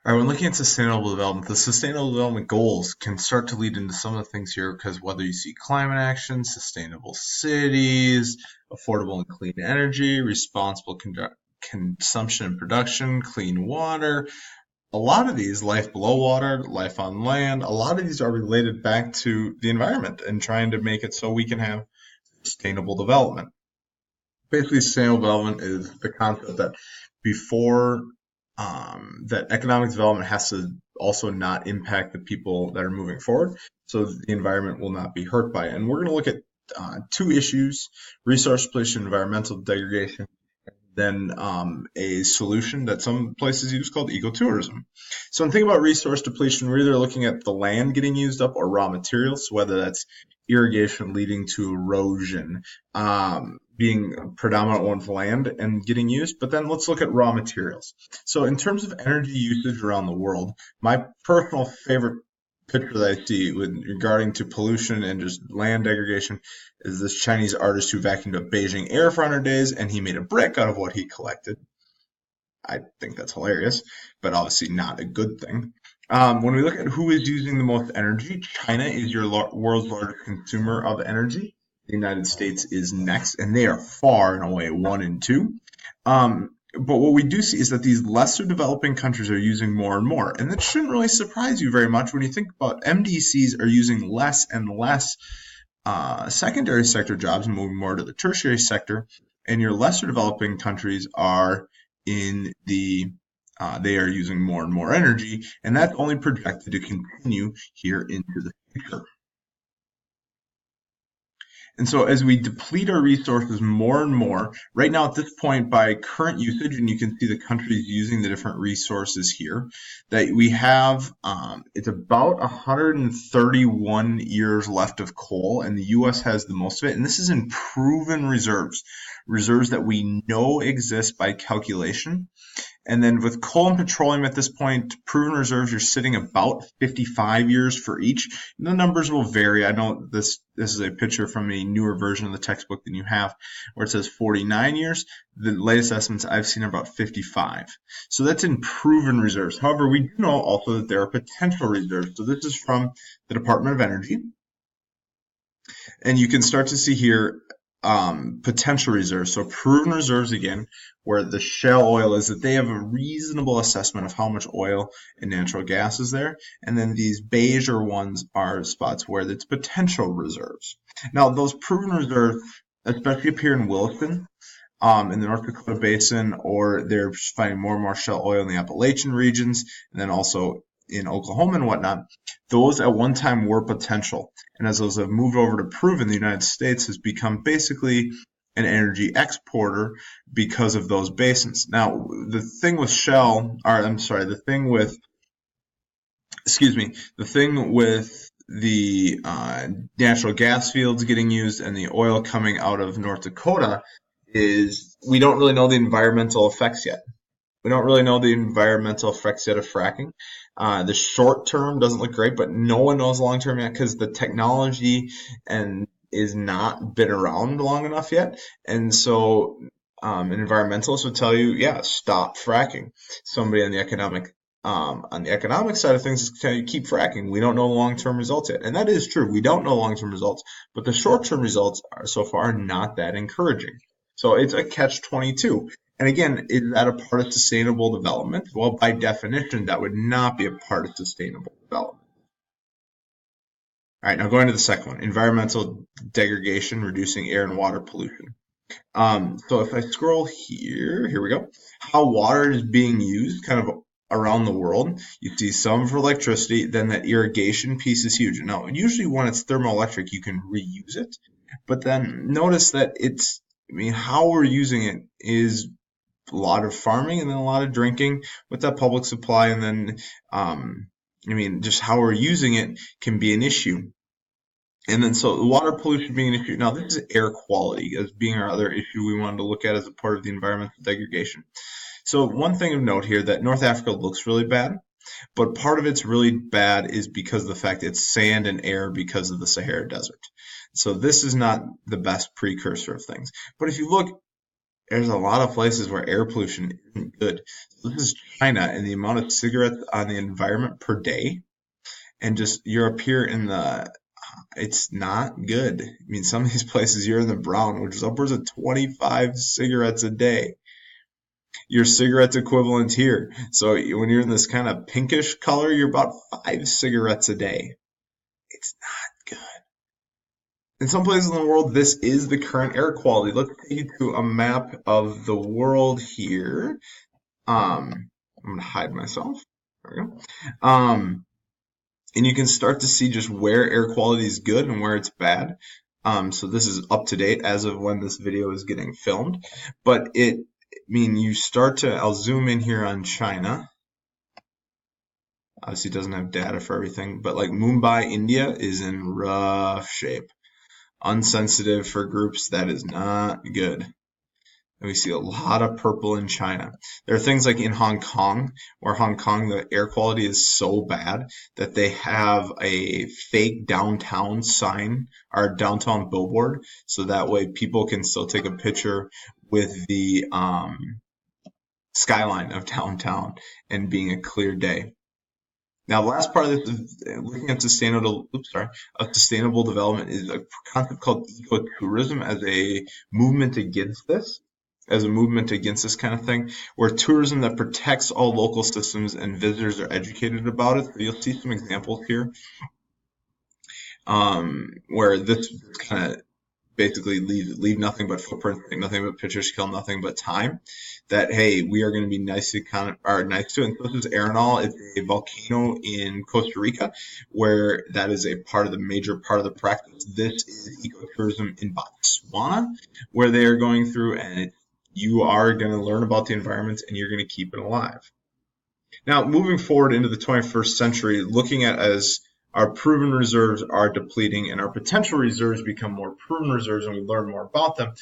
All right, when looking at sustainable development, the sustainable development goals can start to lead into some of the things here because whether you see climate action, sustainable cities, affordable and clean energy, responsible consumption and production, clean water, a lot of these, life below water, life on land, a lot of these are related back to the environment and trying to make it so we can have sustainable development. Basically, sustainable development is the concept that before that economic development has to also not impact the people that are moving forward, so the environment will not be hurt by it. And we're going to look at two issues: resource depletion, environmental degradation, then a solution that some places use called ecotourism. So when thinking about resource depletion, we're either looking at the land getting used up or raw materials, so whether that's irrigation leading to erosion, being a predominant one for land and getting used. But then let's look at raw materials. So in terms of energy usage around the world, my personal favorite picture that I see regarding to pollution and just land degradation is this Chinese artist who vacuumed up Beijing air for 100 days and he made a brick out of what he collected. I think that's hilarious, but obviously not a good thing. When we look at who is using the most energy, China is your world's largest consumer of energy. The United States is next, and they are far and away one and two. But what we do see is that these lesser developing countries are using more and more. And that shouldn't really surprise you very much when you think about MDCs are using less and less secondary sector jobs and moving more to the tertiary sector. And your lesser developing countries are in the they are using more and more energy, and that's only projected to continue here into the future. And so as we deplete our resources more and more, right now at this point by current usage, and you can see the countries using the different resources here, that we have, it's about 131 years left of coal, and the US has the most of it. And this is in proven reserves, reserves that we know exist by calculation. And then with coal and petroleum at this point, proven reserves, you're sitting about 55 years for each. And the numbers will vary. I know this is a picture from a newer version of the textbook than you have, where it says 49 years. The latest estimates I've seen are about 55. So that's in proven reserves. However, we do know also that there are potential reserves. So this is from the Department of Energy. And you can start to see here potential reserves. So proven reserves again, where the shale oil is that they have a reasonable assessment of how much oil and natural gas is there. And then these beige ones are spots where it's potential reserves. Now those proven reserves especially appear in Williston, in the North Dakota Basin, or they're finding more and more shale oil in the Appalachian regions, and then also in Oklahoma and whatnot. Those at one time were potential. And as those have moved over to proven, the United States has become basically an energy exporter because of those basins. Now, the thing with the thing with the natural gas fields getting used and the oil coming out of North Dakota is we don't really know the environmental effects yet. We don't really know the environmental effects yet of fracking. The short term doesn't look great, but no one knows long term yet because the technology and is not been around long enough yet. And so an environmentalist would tell you, yeah, stop fracking. Somebody on the economic side of things is tell you keep fracking. We don't know long term results yet. And that is true. We don't know long term results, but the short term results are so far not that encouraging. So it's a catch-22. And again, is that a part of sustainable development? Well, by definition, that would not be a part of sustainable development. All right, now going to the second one, environmental degradation, reducing air and water pollution. So if I scroll here we go. How water is being used kind of around the world. You see some for electricity, then that irrigation piece is huge. Now, usually when it's thermoelectric, you can reuse it. But then notice that how we're using it is a lot of farming and then a lot of drinking with that public supply. And then, just how we're using it can be an issue. And then, so water pollution being an issue. Now, this is air quality as being our other issue we wanted to look at as a part of the environmental degradation. So one thing of note here that North Africa looks really bad, but part of it's really bad is because of the fact it's sand and air because of the Sahara Desert. So this is not the best precursor of things. But if you look there's a lot of places where air pollution isn't good. So this is China, and the amount of cigarettes on the environment per day, and just you're up here in the, it's not good. I mean, some of these places you're in the brown, which is upwards of 25 cigarettes a day. Your cigarettes equivalent here. So when you're in this kind of pinkish color, you're about 5 cigarettes a day. It's not good. In some places in the world, this is the current air quality. Let's take you to a map of the world here. I'm going to hide myself. There we go. And you can start to see just where air quality is good and where it's bad. So this is up to date as of when this video is getting filmed. But you start to, I'll zoom in here on China. Obviously it doesn't have data for everything, but like Mumbai, India is in rough shape. Unsensitive for groups, that is not good. And we see a lot of purple in China. There are things like in Hong Kong, where Hong Kong, the air quality is so bad that they have a fake downtown sign or downtown billboard, so that way people can still take a picture with the skyline of downtown and being a clear day. Now, the last part of this is looking at sustainable development is a concept called ecotourism as a movement against this, kind of thing, where tourism that protects all local systems and visitors are educated about it. So you'll see some examples here, where this kind of basically leave nothing but footprints, take nothing but pictures, kill nothing but time. That, hey, we are going to be nice to it. And so this is Arenal. It's a volcano in Costa Rica, where that is a major part of the practice. This is ecotourism in Botswana, where they are going through, and you are going to learn about the environment and you're going to keep it alive. Now, moving forward into the 21st century, looking at as our proven reserves are depleting and our potential reserves become more proven reserves and we learn more about them,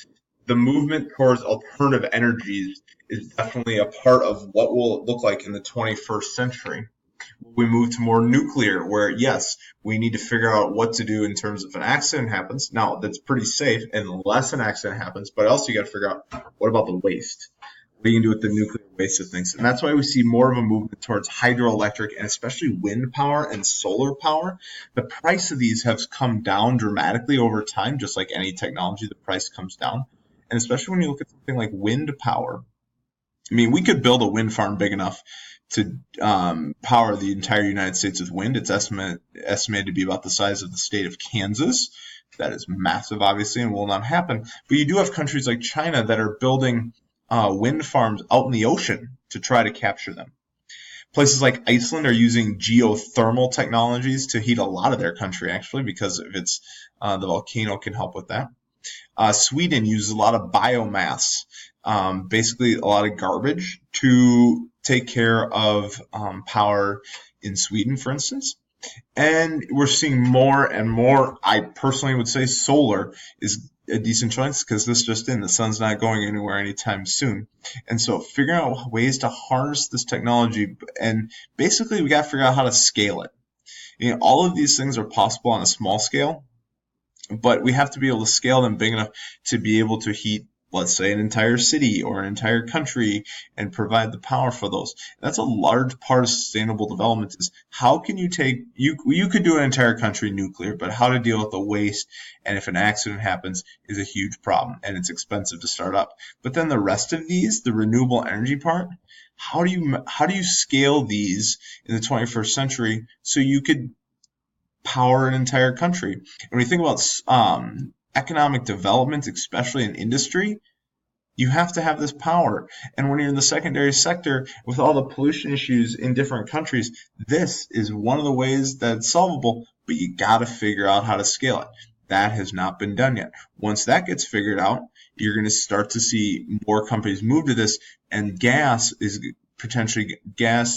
the movement towards alternative energies is definitely a part of what will it look like in the 21st century. We move to more nuclear, where yes, we need to figure out what to do in terms of an accident happens. Now, that's pretty safe unless an accident happens, but also you got to figure out what about the waste? What are you going to do with the nuclear waste of things? And that's why we see more of a movement towards hydroelectric and especially wind power and solar power. The price of these has come down dramatically over time, just like any technology, the price comes down. And especially when you look at something like wind power, I mean, we could build a wind farm big enough to power the entire United States with wind. It's estimated to be about the size of the state of Kansas. That is massive, obviously, and will not happen. But you do have countries like China that are building wind farms out in the ocean to try to capture them. Places like Iceland are using geothermal technologies to heat a lot of their country, actually, because of its the volcano can help with that. Sweden uses a lot of biomass, basically a lot of garbage, to take care of power in Sweden, for instance. And we're seeing more and more. I personally would say solar is a decent choice because this just in, the sun's not going anywhere anytime soon. And so figuring out ways to harness this technology, and basically we got to figure out how to scale it. You know, all of these things are possible on a small scale, but we have to be able to scale them big enough to be able to heat, let's say, an entire city or an entire country and provide the power for those. That's a large part of sustainable development is how can you take, you could do an entire country nuclear, but how to deal with the waste, and if an accident happens, is a huge problem and it's expensive to start up. But then the rest of these, the renewable energy part, how do you scale these in the 21st century so you could power an entire country? And when you think about economic development, especially in industry, you have to have this power. And when you're in the secondary sector with all the pollution issues in different countries, this is one of the ways that it's solvable, but you got to figure out how to scale it. That has not been done yet. Once that gets figured out, you're going to start to see more companies move to this, and gas is potentially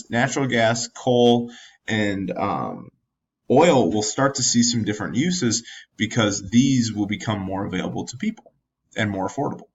natural gas, coal, and oil will start to see some different uses because these will become more available to people and more affordable.